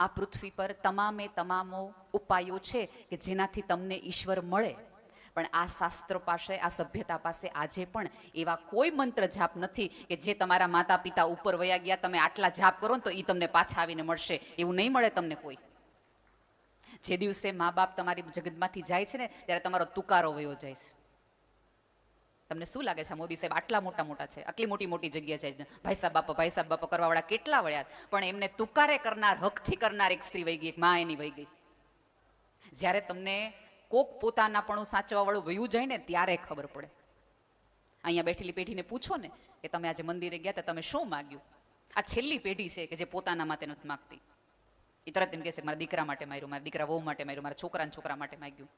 આ પૃથ્વી પર તમામે તમામો ઉપાયો છે કે જેનાથી તમને ઈશ્વર મળે, પણ આ શાસ્ત્ર પાસે, આ સભ્યતા પાસે આજે પણ એવા કોઈ મંત્ર જાપ નથી કે જે તમારા માતા પિતા ઉપર વયા ગયા, તમે આટલા જાપ કરો ને તો એ તમને પાછા આવીને મળશે. એવું નહીં મળે તમને કોઈ. જે દિવસે મા બાપ તમારી જગતમાંથી જાય છે ને ત્યારે તમારો તુકારો વયો જાય છે. તમને શું લાગે છે મોદી સાહેબ આટલા મોટા મોટા છે, આટલી મોટી મોટી જગ્યા છે, ભાઈ સાહેબ બાપા કરવા વાળા કેટલા વળ્યા, પણ એમને તુકારે કરનાર, હકથી કરનાર એક સ્ત્રી વહી ગઈ, એક મા એની વહી ગઈ. જ્યારે તમને કોક પોતાનાપણું સાચવા વાળું વયું જાય ને ત્યારે ખબર પડે. અહીંયા બેઠેલી પેઢીને પૂછો ને કે તમે આજે મંદિરે ગયા હતા, તમે શું માગ્યું? આ છેલ્લી પેઢી છે કે જે પોતાના માટે નથી માગતી. એ તરત એમ કહેશે મારા દીકરા માટે માર્યું, મારા દીકરા વહુ માટે માર્યું, મારા છોકરા માટે માગ્યું,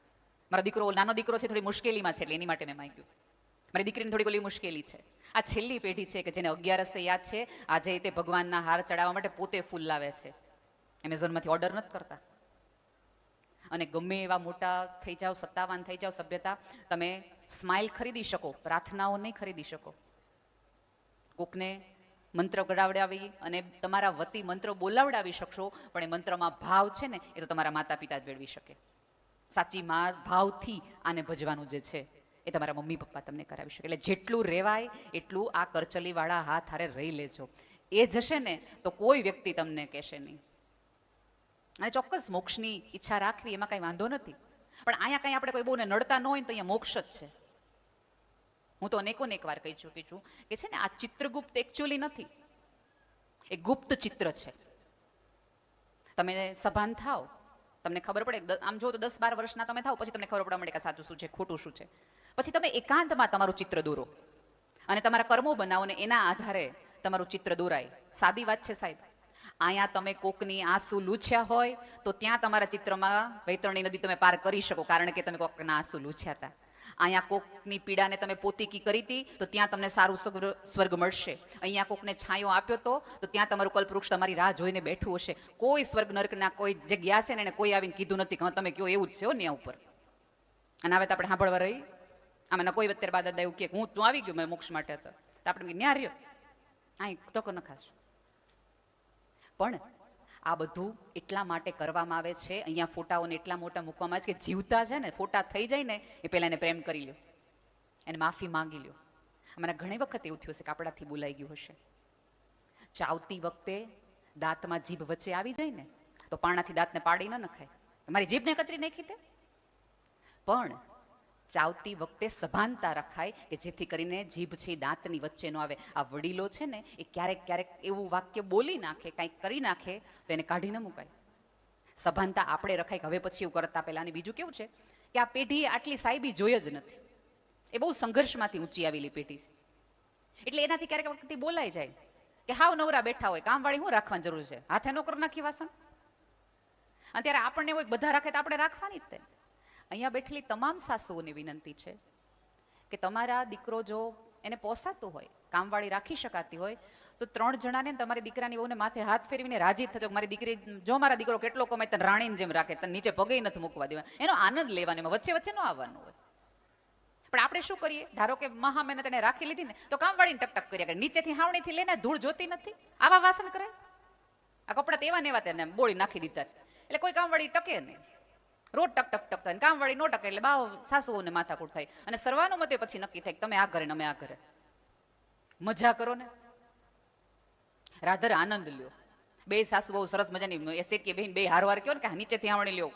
મારા દીકરો નાનો દીકરો છે થોડી મુશ્કેલીમાં છે એટલે એની માટે મેં માગ્યું, મારી દીકરીને થોડી ઓલી મુશ્કેલી છે. આ છેલ્લી પેઢી છે કે જેને 11 યાદ છે, આજે તે ભગવાનના હાર ચડાવવા માટે પોતે ફૂલ લાવે છે, એમેઝોનમાંથી ઓર્ડર નથી કરતા. અને ગમે એવા મોટા થઈ જાઓ, સત્તાવાન થઈ જાઓ, સભ્યતા, તમે સ્માઇલ ખરીદી શકો, પ્રાર્થનાઓ નહીં ખરીદી શકો. કોકને મંત્ર ગડાવડાવી અને તમારા વતી મંત્ર બોલાવડાવી શકશો, પણ એ મંત્રમાં ભાવ છે ને એ તો તમારા માતા પિતા જ મેળવી શકે. સાચી ભાવથી આને ભજવાનું જે છે એ તમારા મમ્મી પપ્પા તમને કરાવી શકે. એટલે જેટલું રહેવાય એટલું આ કરચલીવાળા હાથ હારે રહી લેજો. એ જશે ને તો કોઈ વ્યક્તિ તમને કહેશે નહીં. અને ચોક્કસ મોક્ષની ઈચ્છા રાખવી એમાં કંઈ વાંધો નથી, પણ અહીંયા કંઈ આપણે કોઈ બહુને નડતા ન હોય ને તો અહીંયા મોક્ષ જ છે. હું તો અનેકોને એક વાર કહી ચૂકી છું કે છે ને આ ચિત્રગુપ્ત એકચ્યુઅલી નથી, એ ગુપ્ત ચિત્ર છે. તમે સભાન થાવ, તમને ખબર પડે, આમ જો તો 10-12 વર્ષના તમે થાવ પછી તમને ખબર પડવા મળે કે સાચું શું છે, ખોટું શું છે. પછી તમે એકાંતમાં તમારું ચિત્ર દોરો અને તમારા કર્મો બનાવો ને એના આધારે તમારું ચિત્ર દોરાય. સાદી વાત છે સાહેબ. અહીંયા તમે કોકની આંસુ લૂછ્યા હોય તો ત્યાં તમારા ચિત્રમાં વૈતરણી નદી તમે પાર કરી શકો, કારણ કે તમે કોકના આંસુ લૂછ્યા હતા. અહીંયા કોકની પીડાને તમે પોતીકી કરી હતી તો ત્યાં તમને સારું સ્વર્ગ મળશે. અહીંયા કોકને છાંયો આપ્યો તો ત્યાં તમારું કલ્પવૃક્ષ તમારી રાહ જોઈને બેઠું હશે. કોઈ સ્વર્ગ નર્કના કોઈ જે ગયા છે ને એને કોઈ આવીને કીધું નથી કે તમે કયો એવું જ છે હો ત્યાં ઉપર. અને હવે તો આપણે સાંભળવા રહી, આમાં કોઈ અત્યારે બા દાદા એવું કે હું તું આવી ગયો મેં મોક્ષ માટે હતો, તો આપણે ન્યા રહ્યો અહીં તો ન ખાસ. પણ આ બધું એટલા માટે કરવામાં આવે છે, અહીંયા ફોટાઓને એટલા મોટા મૂકવામાં આવે છે કે જીવતા છે ને ફોટા થઈ જાય ને એ પહેલાં એને પ્રેમ કરી લ્યો, એને માફી માંગી લ્યો. મને ઘણી વખત એવું થયું છે કે આપણાથી બોલાઈ ગયું હશે. ચાવતી વખતે દાંતમાં જીભ વચ્ચે આવી જાય ને તો પાણાથી દાંતને પાડી ન નખાય, મારી જીભને કચરી નાખી દે. પણ ચાવતી વખતે સભાનતા રખાય કે જેથી કરીને જીભ છે દાંતની વચ્ચે ન આવે. આ વડીલો છે ને એ ક્યારેક ક્યારેક એવું વાક્ય બોલી નાખે, કાંઈક કરી નાખે તો એને કાઢી ન મુકાય. સભાનતા આપણે રખાય કે હવે પછી એવું કરતા પહેલા. અને બીજું કેવું છે કે આ પેઢીએ આટલી સાહેબી જોઈ જ નથી, એ બહુ સંઘર્ષમાંથી ઊંચી આવેલી પેઢી છે. એટલે એનાથી ક્યારેક વખતે બોલાઈ જાય કે હાવ નવરા બેઠા હોય, કામવાળી શું રાખવાની જરૂર છે, હાથે નો કરી નાખી વાસણ. અને ત્યારે આપણને એવું બધા રાખે તો આપણે રાખવાની જ તે. અહીંયા બેઠેલી તમામ સાસુઓની વિનંતી છે કે તમારા દીકરો જો એને પોસાતું હોય, કામવાળી રાખી શકાતી હોય તો 3 જણાને તમારી દીકરાની વહુને માથે હાથ ફેરવીને રાજી થજો. મારી દીકરી જો મારા દીકરો કેટલો કમાય તને રાણીને જેમ રાખે, તને નીચે પગે નથી મૂકવા દેવા, એનો આનંદ લેવાનો, એમાં વચ્ચે વચ્ચે ન આવવાનું હોય. પણ આપણે શું કરીએ, ધારો કે મહા મહેનત એને રાખી લીધી ને તો કામવાળીને ટકટક કર્યા કરે, નીચેથી હાવણીથી લઈને ધૂળ જોતી નથી, આવા વાસણ કરે. આ કપડા તેવા ને એવા તેને બોળી નાખી દીધા છે એટલે કોઈ કામવાળી ટકે નહીં. રોજ ટક ટક ટક થાય, કામવાળી નો ટકે એટલે બાવ સાસુઓને માથાકૂટ થાય. અને સર્વાનુમતે પછી નક્કી થાય તમે આ ઘરે ને અમે આ ઘરે. મજા કરો ને, રાધર આનંદ લ્યો. બે સાસુ બહુ સરસ મજાની એ શેઠી બહેન બે હારવાર કયો ને કે નીચેથી આવણી લ્યો,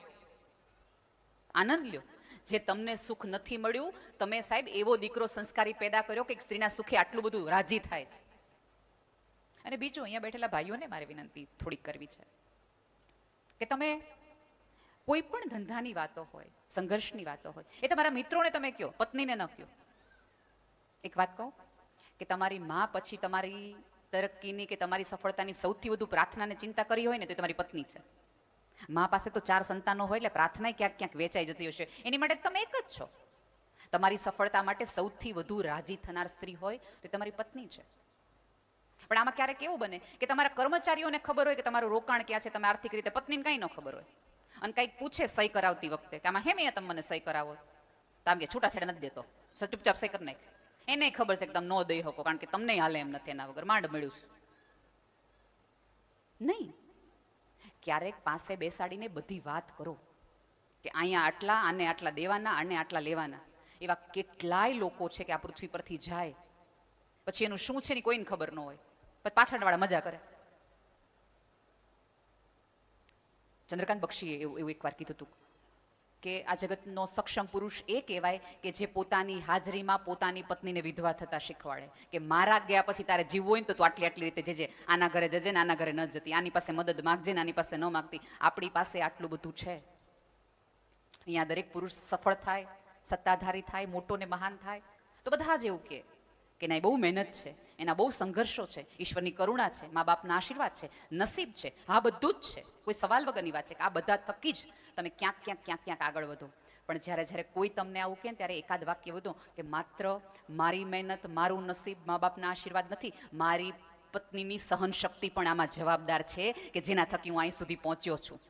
આનંદ લ્યો. જે તમને સુખ નથી મળ્યું, તમે સાહેબ એવો દીકરો સંસ્કારી પેદા કર્યો કે સ્ત્રીના સુખે આટલું બધું રાજી થાય છે. અને બીજું અહીંયા બેઠેલા ભાઈઓને મારી વિનંતી થોડીક કરવી છે કે તમે કોઈ પણ ધંધાની વાતો હોય, સંઘર્ષની વાતો હોય, એ તમારા મિત્રોને તમે કહો, પત્નીને ન કહો. એક વાત કહું કે તમારી મા પછી તમારી તરક્કીની કે તમારી સફળતાની સૌથી વધુ પ્રાર્થનાને ચિંતા કરી હોય ને તો એ તમારી પત્ની છે. મા પાસે તો 4 સંતાનો હોય એટલે પ્રાર્થના ક્યાંક ક્યાંક વેચાઈ જતી હશે, એની માટે તમે એક જ છો. તમારી સફળતા માટે સૌથી વધુ રાજી થનાર સ્ત્રી હોય તો તમારી પત્ની છે. પણ આમાં ક્યારેક એવું બને કે તમારા કર્મચારીઓને ખબર હોય કે તમારું રોકાણ ક્યાં છે, તમે આર્થિક રીતે, પત્નીને કંઈ ન ખબર હોય અને કંઈક પૂછે સહી કરાવતી વખતે કે આમાં હેમ અહીંયા તમે મને સહી કરાવો, તો આમ કે છૂટાછેડા નથી દેતો, ચૂપચાપ સહી કરી નાખ. એને ખબર છે કે તમે ન દઈ શકો કારણ કે તમને હાલે એમ નથી, એના વગર માંડ મળ્યું નહીં. ક્યારેક પાસે બેસાડીને બધી વાત કરો કે અહીંયા આટલા, આને આટલા દેવાના, આને આટલા લેવાના. એવા કેટલાય લોકો છે કે આ પૃથ્વી પરથી જાય પછી એનું શું છે ને કોઈને ખબર ન હોય, પછી પાછળવાળા મજા કરે. ચંદ્રકાંત બક્ષીએ એવું એકવાર કીધું હતું કે આ જગતનો સક્ષમ પુરુષ એ કહેવાય કે જે પોતાની હાજરીમાં પોતાની પત્નીને વિધવા થતા શીખવાડે કે મારા ગયા પછી તારે જીવવું હોય ને તો તું આટલી આટલી રીતે જજે, આના ઘરે જજે ને આના ઘરે ન જતી, આની પાસે મદદ માગજે ને આની પાસે ન માગતી. આપણી પાસે આટલું બધું છે. અહીંયા દરેક પુરુષ સફળ થાય, સત્તાધારી થાય, મોટો ને મહાન થાય તો બધા જ એવું કે ના બહુ મહેનત છે, એના બહુ સંઘર્ષો છે, ઈશ્વરની કરુણા છે, મા બાપના આશીર્વાદ છે, નસીબ છે. હા, બધું જ છે, કોઈ સવાલ વગરની વાત છે કે આ બધા થકી જ તમે ક્યાંક આગળ વધો. પણ જ્યારે કોઈ તમને આવું કહે ત્યારે એકાદ વાક્ય વધો કે માત્ર મારી મહેનત, મારું નસીબ, મા બાપના આશીર્વાદ નથી, મારી પત્નીની સહન શક્તિ પણ આમાં જવાબદાર છે કે જેના થકી હું અહીં સુધી પહોંચ્યો છું.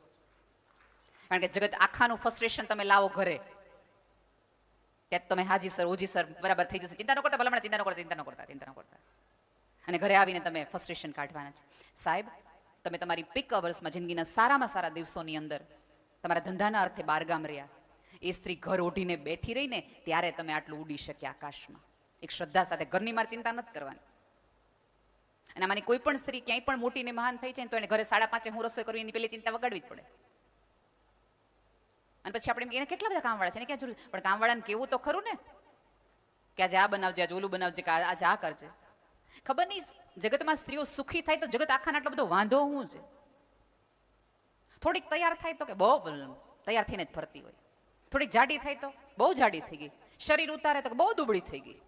કારણ કે જગત આખાનું ફ્રસ્ટ્રેશન તમે લાવો ઘરે, ત્યાં તમે હાજી સર, ઓજી સર, બરાબર થઈ જશે, ચિંતા ન કરતા, ભલામણ ચિંતા ન કરતા. અને ઘરે આવીને તમે ફ્રસ્ટ્રેશન કાઢવાના છે. સાહેબ, તમે તમારી પીક અવર્સમાં જિંદગીના સારામાં સારા દિવસોની અંદર તમારા ધંધાના અર્થે બારગામ રહ્યા, એ સ્ત્રી ઘર ઓઢીને બેઠી રહીને ત્યારે તમે આટલું ઉડી શક્યા આકાશમાં. એક શ્રદ્ધા સાથે ઘરની મારે ચિંતા નથી કરવાની. અને આમાંની કોઈ પણ સ્ત્રી ક્યાંય પણ મોટી ને મહાન થઈ છે ને તો એને ઘરે 5:30 હું રસોઈ કરવી એની પેલી ચિંતા વગાડવી જ પડે. અને પછી આપણે એને કેટલા બધા કામવાળા છે ને ક્યાં જરૂર, પણ કામવાળાને કેવું તો ખરું ને કે આજે આ બનાવજે, આજે ઓલું બનાવજે, કે આજે આ કરજે. ખબર નહીં જગતમાં સ્ત્રીઓ સુખી થાય તો જગત આખાને આટલો બધો વાંધો શું છે? થોડીક તૈયાર થાય તો કે બહુ તૈયાર થઈને જ ફરતી હોય, થોડીક જાડી થાય તો બહુ જાડી થઈ ગઈ, શરીર ઉતારે તો બહુ દુબળી થઈ ગઈ,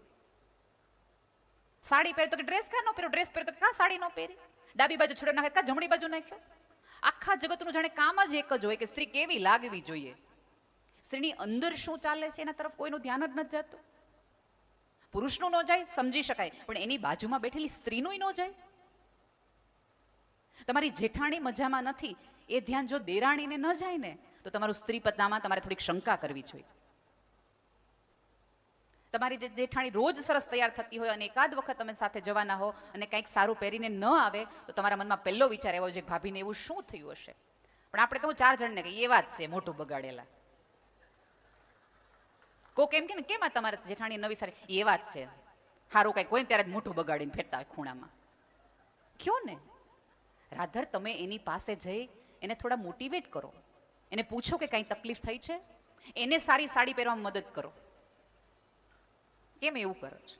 સાડી પહેરે તો કે ડ્રેસ કા ન પહેરો, ડ્રેસ પહેરે તો કા સાડી ન પહેરી, ડાબી બાજુ છોડે નાખે કા જમણી બાજુ નાખ્યો. આખા જગતનું જાણે કામ જ એક જ હોય કે સ્ત્રી કેવી લાગવી જોઈએ. સ્ત્રીની અંદર શું ચાલે છે એના તરફ કોઈનું ધ્યાન જ નથી જતું. પુરુષનું ન જાય સમજી શકાય, પણ એની બાજુમાં બેઠેલી સ્ત્રીનું ન જાય. તમારી જેઠાણી મજામાં નથી એ ધ્યાન જો દેરાણીને ન જાય ને તો તમારું સ્ત્રી પત્નામાં તમારે થોડીક શંકા કરવી જોઈએ. તમારી જે જેઠાણી રોજ સરસ તૈયાર થતી હોય અને એકાદ વખત તમે સાથે જવાના હો અને કંઈક સારું પહેરીને ન આવે તો તમારા મનમાં પહેલો વિચાર એવો છે ભાભીને એવું શું થયું હશે. પણ આપણે તો 4 જણને કહીએ એ વાત છે મોટું બગાડેલા. કોક એમ કે કેમ આ તમારે જેઠાણી નવી સારી, એ વાત છે સારું કંઈક હોય ત્યારે જ મોટું બગાડીને ફેરતા હોય ખૂણામાં. કયો ને રાધર, તમે એની પાસે જઈ એને થોડા મોટિવેટ કરો, એને પૂછો કે કંઈ તકલીફ થઈ છે, એને સારી સાડી પહેરવામાં મદદ કરો. કેમ એવું કરો છો?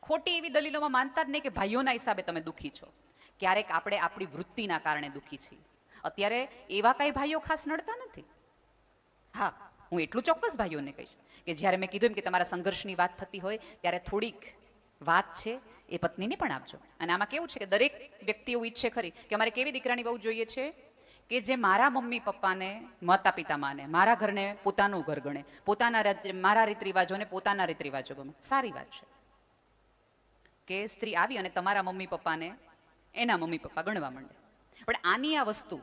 ખોટી એવી દલીલોમાં માનતા જ નહીં કે ભાઈઓના હિસાબે તમે દુઃખી છો. ક્યારેક આપણે આપણી વૃત્તિના કારણે દુઃખી છીએ. અત્યારે એવા કઈ ભાઈઓ ખાસ નડતા નથી. હા, હું એટલું ચોક્કસ ભાઈઓને કહીશ કે જ્યારે મેં કીધું એમ કે તમારા સંઘર્ષની વાત થતી હોય ત્યારે થોડીક વાત છે એ પત્નીને પણ આપજો. અને આમાં કેવું છે કે દરેક વ્યક્તિ એવું ઈચ્છે ખરી કે અમારે કેવી દીકરાની બહુ જોઈએ છે કે જે મારા મમ્મી પપ્પાને, માતા પિતા માને, મારા ઘરને પોતાનું ઘર ગણે, મારા રીત રિવાજોને પોતાના રીત રિવાજો ગમે. સારી વાત છે કે સ્ત્રી આવી અને તમારા મમ્મી પપ્પાને એના મમ્મી પપ્પા ગણવા માંડે. પણ આની આ વસ્તુ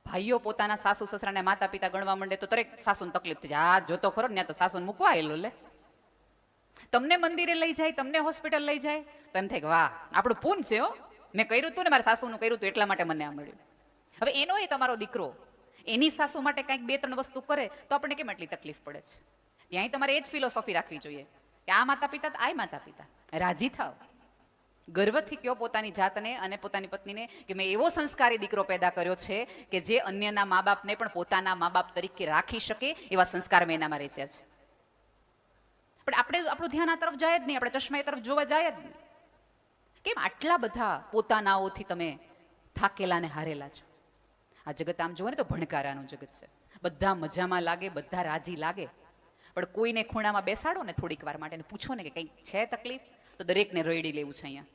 ભાઈઓ પોતાના સાસુ સસરાને માતા પિતા ગણવા માંડે તો દરેક સાસુને તકલીફ થઈ જાય. આ જોતો ખરો ને, તો સાસુને મૂકવા આવેલો લે. તમને મંદિરે લઈ જાય, તમને હોસ્પિટલ લઈ જાય તો એમ થાય કે વાહ આપણું પૂન છે, હો મેં કર્યું હતું ને, મારા સાસુનું કર્યું હતું એટલા માટે મને આ મળ્યું. હવે એનો એ તમારો દીકરો એની સાસુ માટે કંઈક 2-3 વસ્તુ કરે તો આપણે કેમ એટલી તકલીફ પડે છે? ત્યાં તમારે એ જ ફિલોસોફી રાખવી જોઈએ કે આ માતા પિતા આ માતા પિતા, રાજી થાવ, ગર્વથી કહો પોતાની જાતને અને પોતાની પત્નીને કે મેં એવો સંસ્કારી દીકરો પેદા કર્યો છે કે જે અન્યના મા બાપને પણ પોતાના મા બાપ તરીકે રાખી શકે એવા સંસ્કાર મેં એનામાં રચ્યા છે. પણ આપણે આપણું ધ્યાન આ તરફ જાય જ નહીં, આપણે ચશ્મા એ તરફ જોવા જાય જ નહીં. કેમ આટલા બધા પોતાનાઓથી તમે થાકેલા ને હારેલા છો? આ જગત આમ જોવો ને તો ભણકારાનું જગત છે. બધા મજામાં લાગે, બધા રાજી લાગે, પણ કોઈને ખૂણામાં બેસાડો ને થોડીક વાર માટે પૂછો ને કે કંઈક છે તકલીફ, તો દરેકને રોયડી લેવું છે. અહીંયા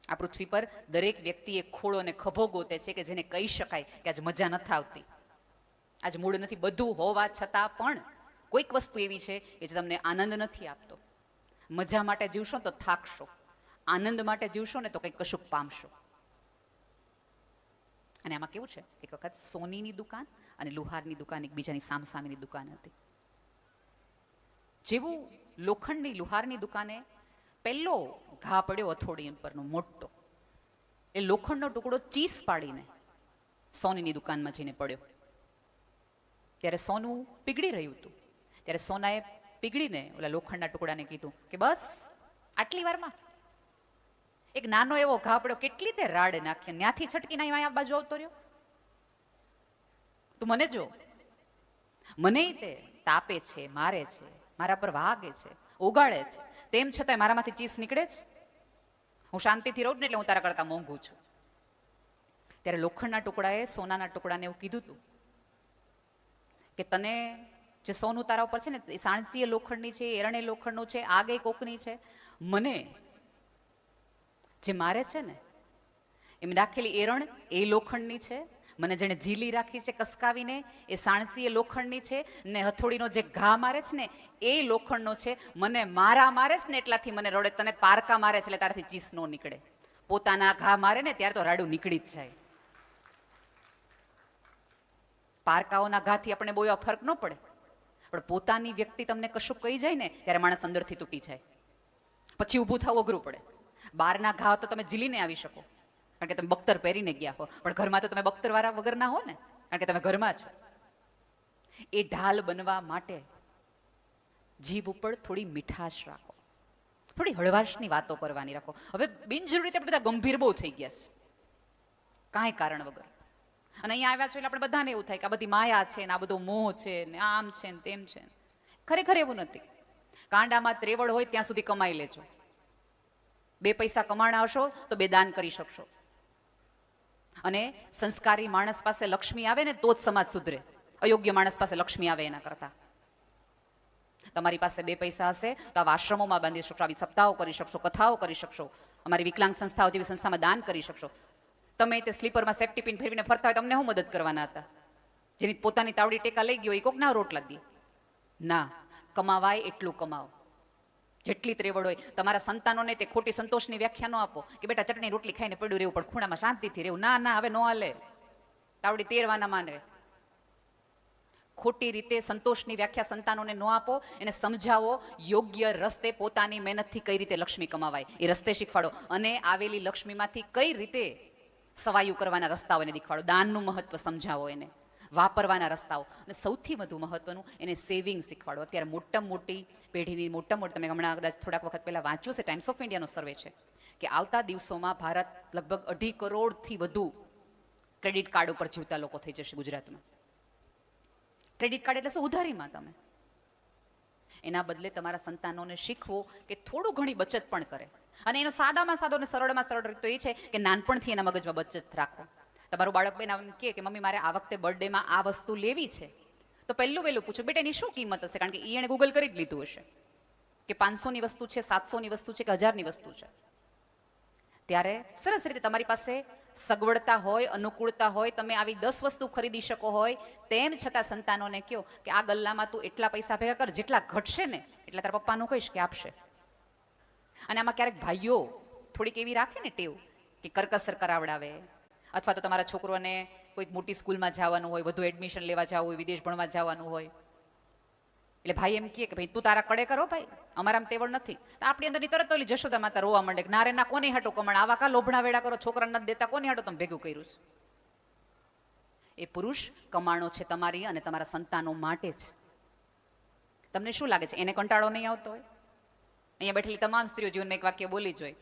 આ પૃથ્વી પર દરેક વ્યક્તિ એક ખોળો અને ખભો ગોતે છે કે જેને કહી શકાય કે આજ મજા નથી આવતી, આજ મૂડ નથી. બધું હોવા છતાં પણ કોઈક વસ્તુ એવી છે કે જે તમને આનંદ નથી આપતો. મજા માટે જીવશો તો થાકશો, આનંદ માટે જીવશો ને તો કંઈક કશુંક પામશો. અને આમાં કેવું છે, એક વખત સોનીની દુકાન અને લુહારની દુકાન એકબીજાની સામસામેની દુકાન હતી. જેવું લોખંડની લુહારની દુકાને પહેલો ઘા પડ્યો હથોડી પરનો મોટો, એ લોખંડનો ટુકડો ચીસ પાડીને સોનીની દુકાનમાં જઈને પડ્યો. ત્યારે સોનું પીગળી રહ્યું હતું. ત્યારે સોનાએ પીગળીને ઓલા લોખંડના ટુકડાને કીધું કે બસ આટલી વારમાં એક નાનો એવો ઘા પડ્યો, કેટલી તે રાડ નાખી, ત્યાંથી છટકીને અહીંયા બાજુ આવતો રહ્યો. તું મને જો, મને તે તાપે છે, મારે છે, મારા પર વાગે છે, ઓગાળે છે, તેમ છતાંય મારામાંથી ચીસ નીકળે છે. હું શાંતિથી રહું ને એટલે હું તારા કરતા મોંઘું છું. ત્યારે લોખંડના ટુકડાએ સોનાના ટુકડાને એવું કીધું હતું કે તને જે સોનું તારા ઉપર છે ને એ સાણસીએ લોખંડની છે, એરણે લોખંડનું છે, આગે કોકની છે. મને જે મારે છે ને એમ રાખેલી એરણ એ લોખંડની છે, મને જેણે ઝીલી રાખી છે કસકાવીને એ સાણસીએ લોખંડની છે, ને હથોડીનો જે ઘા મારે છે ને એ લોખંડનો છે. મને મારા મારે છે ને એટલાથી મને રડે, તને પારકા મારે છે એટલે તારાથી ચીસ નો નીકળે. પોતાના ઘા મારે ને ત્યારે તો રાડું નીકળી જ જાય. પારકાઓના ઘાથી આપણે બહુ ફરક ન પડે, પણ પોતાની વ્યક્તિ તમને કશું કહી જાય ને ત્યારે માણસ અંદરથી તૂટી જાય, પછી ઊભું થવું અઘરું પડે. બહારના ઘા તો તમે ઝીલીને આવી શકો કારણ કે તમે બખ્તર પહેરીને ગયા હો, પણ ઘરમાં તો તમે બખ્તર વાળા વગર ના હો ને, કારણ કે તમે ઘરમાં છો. એ ઢાલ બનવા માટે જીભ ઉપર થોડી મીઠાશ રાખો, થોડી હળવાશની વાતો કરવાની રાખો. હવે બિનજરૂરી રીતે બધા ગંભીર બહુ થઈ ગયા છે કાંઈ કારણ વગર. અને અહીંયા આવ્યા છો એટલે આપણે બધાને એવું થાય કે આ બધી માયા છે ને આ બધો મોહ છે ને આમ છે ને તેમ છે. ખરેખર એવું નથી. કાંડામાં ત્રેવડ હોય ત્યાં સુધી કમાઈ લેજો. 2 પૈસા કમાણા હશો તો 2 દાન કરી શકશો. અને સંસ્કારી માણસ પાસે લક્ષ્મી આવે ને તો જ સમાજ સુધરે. અયોગ્ય માણસ પાસે લક્ષ્મી આવે એના કરતા. તમારી પાસે 2 પૈસા હશે તો આવા આશ્રમોમાં બાંધી શકશો, આવી સપ્તાહો કરી શકશો, કથાઓ કરી શકશો, અમારી વિકલાંગ સંસ્થાઓ જેવી સંસ્થામાં દાન કરી શકશો. તમે તે સ્લીપરમાં સેફ્ટી પિન ફેરવીને ફરતા હોય, તમને શું મદદ કરવાના હતા? જેની પોતાની તાવડી ટેકા લઈ ગયો એ કોકના રોટલા દે ના. કમાવાય એટલું કમાવો, જેટલી ત્રેવડ હોય. તમારા સંતાનોને તે ખોટી સંતોષની વ્યાખ્યા ન આપો કે બેટા ચટણી રોટલી ખાઈને પડ્યું રહેવું, પણ ખૂણામાં શાંતિથી રહેવું. ના ના, હવે ન હાલે. તાવડી તેરવાના માને. ખોટી રીતે સંતોષની વ્યાખ્યા સંતાનોને ન આપો, એને સમજાવો યોગ્ય રસ્તે પોતાની મહેનતથી કઈ રીતે લક્ષ્મી કમાવાય એ રસ્તે શીખવાડો. અને આવેલી લક્ષ્મીમાંથી કઈ રીતે સવાયું કરવાના રસ્તાઓ એને દેખાડો. દાનનું મહત્વ સમજાવો એને, વાપરવાના રસ્તાઓ. અને સૌથી વધુ મહત્વનું એને સેવિંગ શીખવાડો. અત્યારે મોટી પેઢીની મોટી તમે હમણાં કદાચ થોડાક વખત પહેલા વાંચ્યું છે, ટાઈમ્સ ઓફ ઇન્ડિયાનો સર્વે છે કે આવતા દિવસોમાં ભારત લગભગ 2.5 કરોડથી વધુ ક્રેડિટ કાર્ડ ઉપર જીવતા લોકો થઈ જશે ગુજરાતમાં. ક્રેડિટ કાર્ડ એટલે શું? ઉધારીમાં તમે. એના બદલે તમારા સંતાનોને શીખવો કે થોડું ઘણી બચત પણ કરે. અને એનો સાદામાં સાદો અને સરળમાં સરળ રીત તો એ છે કે નાનપણથી એના મગજમાં બચત રાખો. તમારું બાળક બેન કે મમ્મી મારે આ વખતે બર્થડેમાં આ વસ્તુ લેવી છે, તો પહેલું વહેલું પૂછો બેટા એની શું કિંમત હશે, કારણ કે એને ગૂગલ કરી જ લીધું હશે કે 500ની વસ્તુ છે, 700ની વસ્તુ છે કે 1000ની વસ્તુ છે. ત્યારે સરસ રીતે તમારી પાસે સગવડતા હોય, અનુકૂળતા હોય, તમે આવી 10 વસ્તુ ખરીદી શકો હોય, તેમ છતાં સંતાનોને કહો કે આ ગલ્લામાં તું એટલા પૈસા ભેગા કર, જેટલા ઘટશે ને એટલા તારા પપ્પાનું કહીશ કે આપશે. અને આમાં ક્યારેક ભાઈઓ થોડીક એવી રાખે ને ટેવ કે કરકસર કરાવડાવે, અથવા તો તમારા છોકરોને કોઈક મોટી સ્કૂલમાં જવાનું હોય, વધુ એડમિશન લેવા જવું હોય, વિદેશ ભણવા જવાનું હોય, એટલે ભાઈ એમ કહે કે ભાઈ તું તારા કડે કરો ભાઈ, અમારામાં તેવડ નથી. તો આપણી અંદરની તરત ઓલી જશોદા માતા રોવા માંડે કે નારે ના કોની હાટો કમણ, આવા કા લોભણા વેડા કરો, છોકરાને નથી દેતા, કોની હાટો તમે ભેગું કર્યું છે? એ પુરુષ કમાણો છે તમારી અને તમારા સંતાનો માટે છે. તમને શું લાગે છે એને કંટાળો નહીં આવતો હોય? અહીંયા બેઠેલી તમામ સ્ત્રીઓ જીવનમાં એક વાક્ય બોલી જ હોય,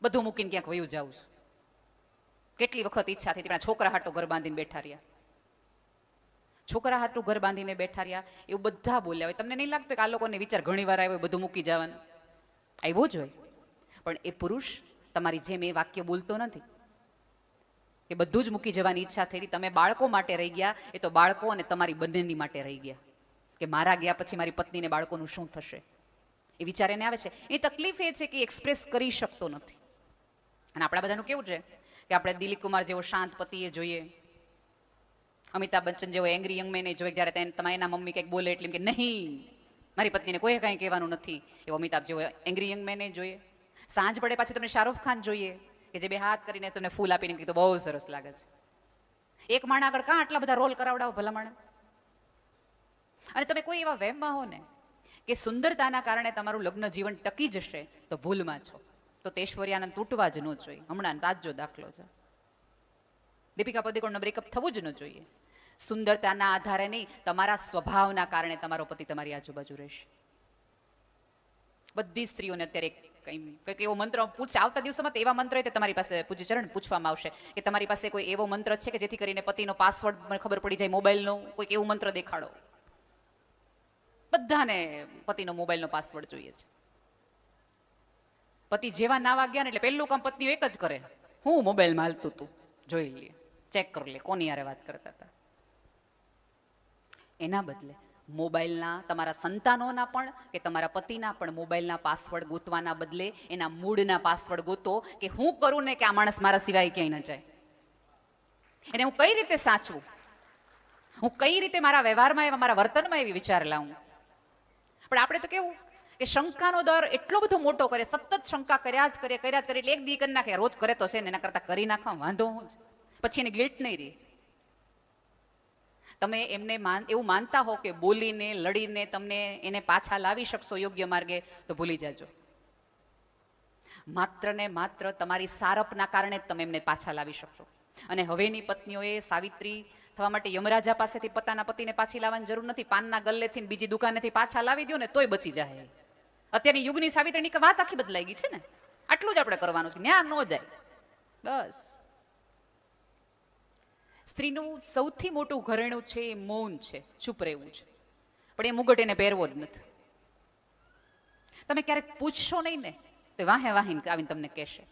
બધું મૂકીને ક્યાંક વયું જાઉં છું. કેટલી વખત ઈચ્છા થઈ ત્યાં છોકરા હાટો ઘર બાંધીને બેઠા રહ્યા, છોકરા હાટું ઘર બાંધીને બેઠા રહ્યા, એવું બધા બોલ્યા હોય. તમને નહીં લાગતું કે આ લોકોને વિચાર ઘણી વાર આવ્યો બધું મૂકી જવાનું? આવ્યો જ હોય. પણ એ પુરુષ તમારી જેમ એ વાક્ય બોલતો નથી કે બધું જ મૂકી જવાની ઈચ્છા થઈ. તમે બાળકો માટે રહી ગયા, એ તો બાળકો અને તમારી બંનેની માટે રહી ગયા કે મારા ગયા પછી મારી પત્નીને બાળકોનું શું થશે, એ વિચાર એને આવે છે. એ તકલીફ એ છે કે એક્સપ્રેસ કરી શકતો નથી. અને આપણા બધાનું કેવું છે કે આપણે દિલીપ કુમાર જેવો શાંત પતિએ જોઈએ, અમિતાભ બચ્ચન જેવો એંગ્રી યંગ મેને જોઈએ, જ્યારે તમારે એના મમ્મી કંઈક બોલે એટલે કે નહીં મારી પત્નીને કોઈ કાંઈ કહેવાનું નથી, એવો અમિતાભ જેવો એંગ્રી યંગ મેને જોઈએ. સાંજ પડે પાછી તમને શાહરૂખ ખાન જોઈએ કે જે 2 હાથ કરીને તમને ફૂલ આપીને કીધું બહુ સરસ લાગે છે. એક માણા આગળ કાં આટલા બધા રોલ કરાવડાવો ભલા માણે? અને તમે કોઈ એવા વહેમમાં હો ને કે સુંદરતાના કારણે તમારું લગ્ન જીવન ટકી જશે, તો ભૂલમાં છો. તો તે ઐશ્વર્યાને તૂટવા જ ન જોઈએ. હમણાં તાજો દાખલો છે. દીપિકા પદુકોણનું બ્રેકઅપ થવું જ ન જોઈએ. સુંદરતાના આધારે નહીં, તમારા સ્વભાવના કારણે તમારો પતિ તમારી આજુબાજુ રહેશે. બધી સ્ત્રીઓને અત્યારે કંઈક એવો મંત્ર પૂછ આવતા દિવસોમાં તો એવા મંત્ર હોય તમારી પાસે પૂજ્ય ચરણ પૂછવામાં આવશે કે તમારી પાસે કોઈ એવો મંત્ર છે કે જેથી કરીને પતિનો પાસવર્ડ મને ખબર પડી જાય, મોબાઈલનો કોઈક એવું મંત્ર દેખાડો. બધાને પતિનો મોબાઈલનો પાસવર્ડ જોઈએ છે. પતિ જેવા નાવા ગયા ને એટલે પહેલું કામ પત્નીઓ એક જ કરે, હું મોબાઈલમાં હાલતું તું જોઈ લે, ચેક કરી લે કોની યારે વાત કરતા હતા. એના બદલે મોબાઈલના તમારા સંતાનોના પણ કે તમારા પતિના પણ મોબાઈલના પાસવર્ડ ગોતવાના બદલે એના મૂળના પાસવર્ડ ગોતો કે હું કરું ને કે આ માણસ મારા સિવાય ક્યાંય ન જાય, એને હું કઈ રીતે સાચવું, હું કઈ રીતે મારા વ્યવહારમાં મારા વર્તનમાં એવી વિચાર લાવું. પણ આપણે તો કેવું કે શંકાનો દર એટલો બધો મોટો કરે, સતત શંકા કર્યા જ કરે એટલે એક દી કરી નાખે, રોજ કરે તો છે ને એના કરતા કરી નાખવા વાંધો હું જ, પછી એને ગિલ્ટ નહીં રહી. તમે એમને એવું માનતા હો કે બોલીને લડીને તમને એને પાછા લાવી શકશો યોગ્ય માર્ગે, તો ભૂલી જાજો. માત્ર ને માત્ર તમારી સારપના કારણે જ તમે એમને પાછા લાવી શકશો. અને હવેની પત્નીઓએ સાવિત્રી થવા માટે યમરાજા પાસેથી પોતાના પતિને પાછી લાવવાની જરૂર નથી. પાનના ગલ્લેથી બીજી દુકાનેથી પાછા લાવી દો ને તોય બચી જાય. અત્યારની યુગની સાવિત્રીની વાત આખી બદલાઈ ગઈ છે ને. આટલું જ આપણે કરવાનું છે, ન્યા ન જાય બસ. સ્ત્રીનું સૌથી મોટું ઘરેણું છે એ મૌન છે, ચૂપ રહેવું છે. પણ એ મુગટ એને પહેરવો જ નથી. તમે ક્યારેક પૂછશો નહીં ને તો વાહે વાહીને આવીને તમને કહેશે